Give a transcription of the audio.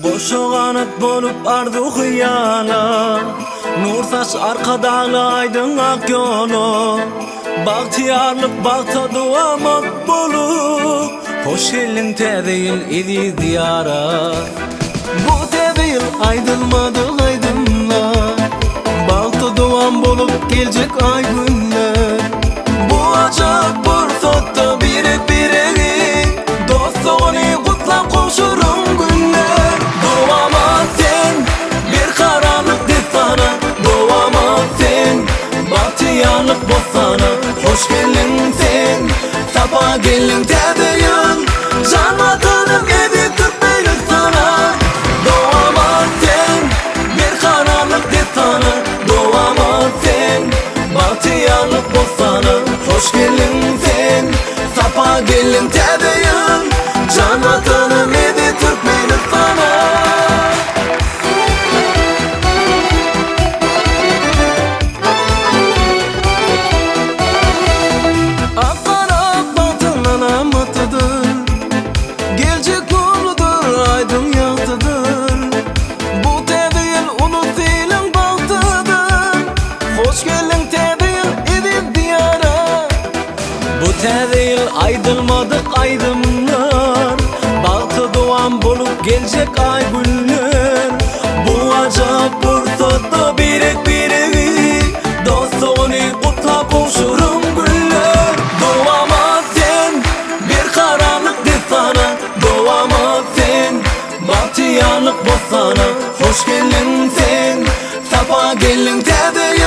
Boşoğanık bolup ardı hıyala, nur saç arkadalı aydın ak yolu. Bahtiyarlık bakta duamak bolup, hoş geldin te değil idi diyara. Bu te değil aydılmadı aydınlar, bakta duam bolup gelecek ay günler. Bu acak fırsatta biri dostluğunu kutla koşurum günler. Doğama sen bir karanlık de sana, doğama sen bahtiyarlık bu sana. Hoş geldin sen, sabah geldin tedeyin, can vatanım evi Türkmeni sana. Doğama sen bir karanlık de sana, doğama sen bahtiyarlık bu sana. Hoş geldin sen, sabah geldin tedeyin, can vatanım evi Türkmeni sana. Bu değil aydılmadık aydınlar, bahtı doğan bulup gelecek ay günler. Bu acap fırsatta biri dostluğunu kutla koşurum günler. Doğama sen bir karanlık de sana, doğama sen bahtiyarlık bu sana. Hoş geldin sen, sabah geldin tedeyin,